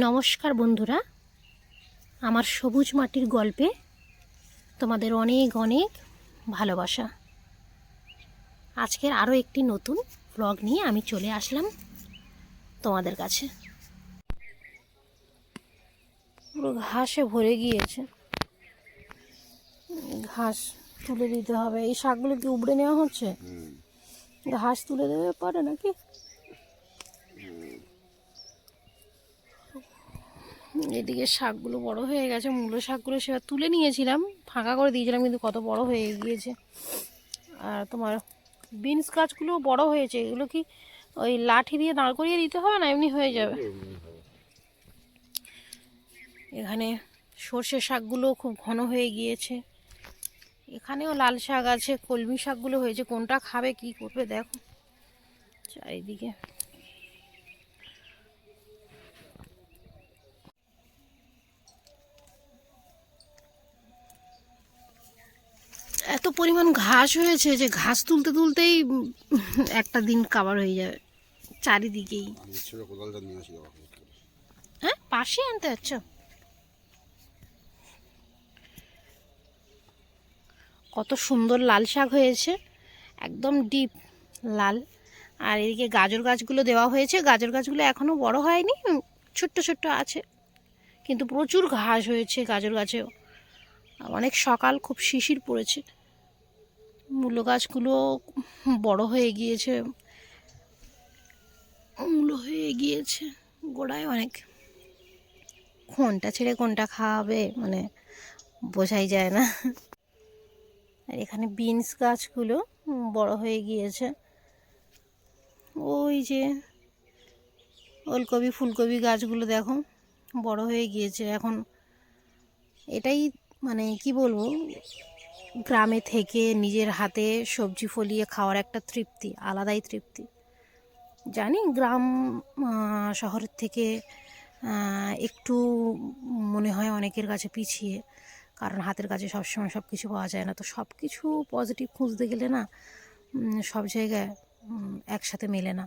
নমস্কার বন্ধুরা, আমার সবুজ মাটির গল্পে তোমাদের অনেক অনেক ভালোবাসা। আজকের আরও একটি নতুন ব্লগ নিয়ে আমি চলে আসলাম তোমাদের কাছে। পুরো ঘাসে ভরে গিয়েছে, ঘাস তুলে দিতে হবে। এই শাকগুলো কি উপড়ে নেওয়া হচ্ছে? ঘাস তুলে দেবে পারে নাকি? এদিকে শাকগুলো বড় হয়ে গেছে, মূলো শাকগুলো সেটা তুলে নিয়েছিলাম, ফাঁকা করে দিয়েছিলাম, কিন্তু কত বড় হয়ে গিয়েছে। আর তোমার বিনস গাছগুলো বড় হয়েছে। এগুলো কি ওই লাঠি দিয়ে দাঁড় করিয়ে দিতে হবে না এমনি হয়ে যাবে? এখানে সর্ষে শাকগুলো খুব ঘন হয়ে গিয়েছে। এখানেও লাল শাক আছে, কলমি শাকগুলো হয়েছে। কোনটা খাবে কি করবে দেখো চারিদিকে। এত পরিমাণ ঘাস হয়েছে যে ঘাস তুলতে তুলতেই একটা দিন কাবার হয়ে যাবে চারিদিকেই। হ্যাঁ, পাশে আনতে যাচ্ছ? কত সুন্দর লাল শাক হয়েছে, একদম ডিপ লাল। আর এদিকে গাজর গাছগুলো দেওয়া হয়েছে। গাজর গাছগুলো এখনও বড় হয়নি, ছোট্ট ছোট্ট আছে, কিন্তু প্রচুর ঘাস হয়েছে গাজর গাছেও। অনেক সকাল, খুব শিশির পড়েছে। মূলো গাছগুলো বড় হয়ে গিয়েছে, মূলো হয়ে গিয়েছে গোড়ায় অনেক। কোনটা ছেড়ে কোনটা খাওয়াবে মানে বোঝাই যায় না। আর এখানে বিনস গাছগুলো বড় হয়ে গিয়েছে। ওই যে ওলকপি ফুলকপি গাছগুলো দেখো বড় হয়ে গিয়েছে এখন। এটাই মানে কি বলবো, গ্রামে থেকে নিজের হাতে সবজি ফলিয়ে খাওয়ার একটা তৃপ্তি, আলাদাই তৃপ্তি। জানি গ্রাম শহরের থেকে একটু মনে হয় অনেকের কাছে পিছিয়ে, কারণ হাতের কাছে সবসময় সব কিছু পাওয়া যায় না। তো সব কিছু পজিটিভ খুঁজতে গেলে না সব জায়গায় একসাথে মেলে না।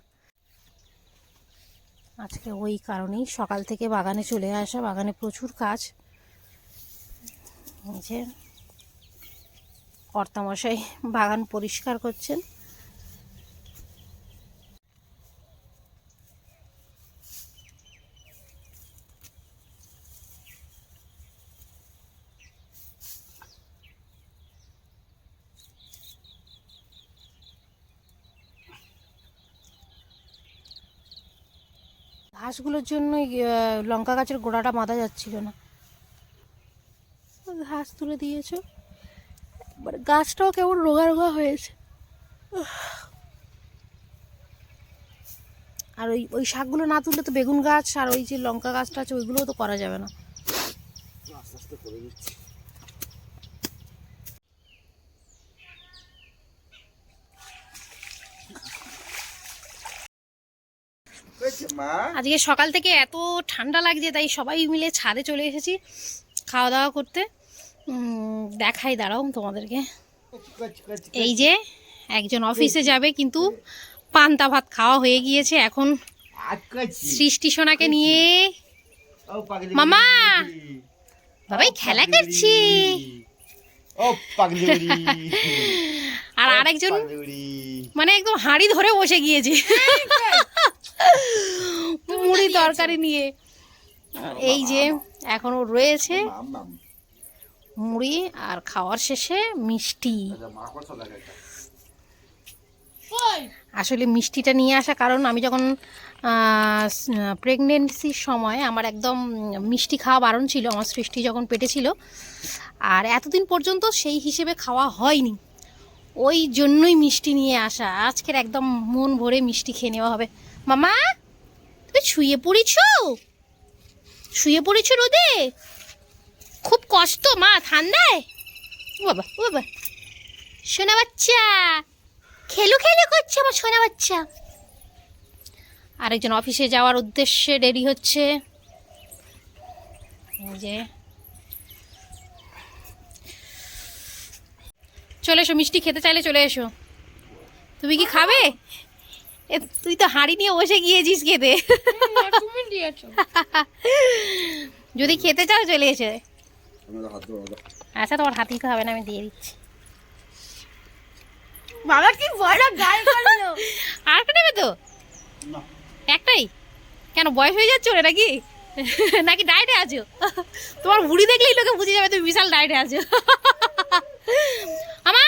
আজকে ওই কারণেই সকাল থেকে বাগানে চলে আসা। বাগানে প্রচুর কাজ। এই যে কর্তামশাই বাগান পরিষ্কার করছেন। ঘাসগুলোর জন্যই লঙ্কা গাছের গোড়াটা বাঁধা যাচ্ছিল না। ঘাস তুলে দিয়েছো, এবার গাছটাও কেমন রোগা রোগা হয়েছে। আর ওই ওই শাকগুলো না তুললে তো বেগুন গাছ আর ওই যে লঙ্কা গাছটা আছে ওইগুলোও তো করা যাবে না। আস্তে আস্তে করে দিচ্ছি। আজকে সকাল থেকে এত ঠান্ডা লাগছে, তাই সবাই মিলে ছাদে চলে এসেছি খাওয়া দাওয়া করতে। দেখাই, দাঁড়াও তোমাদেরকে। এই যে একজন অফিসে যাবে, কিন্তু পান্তা ভাত খাওয়া হয়ে গিয়েছে। এখন সৃষ্টি সোনাকে নিয়ে মামা বাবাই খেলা করছি। আর আরেকজন মানে একদম হাঁড়ি ধরে বসে গিয়েছে মুড়ি তরকারি নিয়ে। এই যে এখনো রয়েছে মুড়ি, আর খাওয়ার শেষে মিষ্টি। আসলে মিষ্টিটা নিয়ে আসা কারণ আমি যখন প্রেগনেন্সির সময় আমার একদম মিষ্টি খাওয়া বারণ ছিল, আমার সৃষ্টি যখন পেটে ছিল। আর এতদিন পর্যন্ত সেই হিসেবে খাওয়া হয়নি, ওই জন্যই মিষ্টি নিয়ে আসা। আজকের একদম মন ভরে মিষ্টি খেয়ে নেওয়া হবে। মামা তুমি শুয়ে পড়েছো? শুয়ে পড়েছো রোদে? খুব কষ্ট মা ঠান্ডায়? ও বাবা ও বাবা, সোনা বাচ্চা খেলু খেলু করছে আমার সোনা বাচ্চা। আরেকজন অফিসে যাওয়ার উদ্দেশ্যে দেরি হচ্ছে। এই যে চলে এসো, মিষ্টি খেতে চাইলে চলে এসো। তুমি কি খাবে? তুই তো হাঁড়ি নিয়ে বসে গিয়েছিস খেতে। তুমি দিয়েছো। যদি খেতে চাও চলে এসে। আমি তো হাত ধরে দাও। আচ্ছা তোমার হাত দিতে হবে না, আমি দিয়ে দিচ্ছি। বাবা কি বড় গাল করলো। আর কে নেবে তো? না একটাই? কেন বয়স হয়ে যাচ্ছে ওরে নাকি? নাকি ডায়েটে আছো? তোমার বুড়ি দেখলেই লোকে বুঝে যাবে তুমি বিশাল ডায়েটে আছো। আমা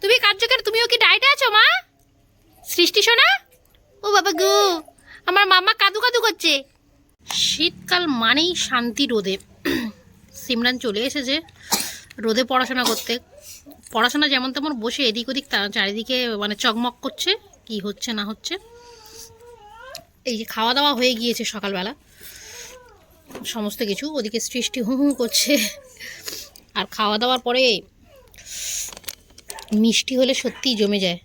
তুমি কার্যকর, তুমিও কি ডায়েটে আছো মা? সৃষ্টি শোনা? ও বাবা গো, আমার মামা কাদু কাদু করছে। শীতকাল মানেই শান্তি রোদে। সিমরান চলে এসেছে রোদে পড়াশোনা করতে। পড়াশোনা যেমন তেমন বসে এদিক ওদিক চারিদিকে মানে চকমক করছে, কি হচ্ছে না হচ্ছে। এই যে খাওয়া দাওয়া হয়ে গিয়েছে সকালবেলা সমস্ত কিছু, ওদিকে সৃষ্টি হু হু করছে। আর খাওয়া দাওয়ার পরে মিষ্টি হলে সত্যিই জমে যায়।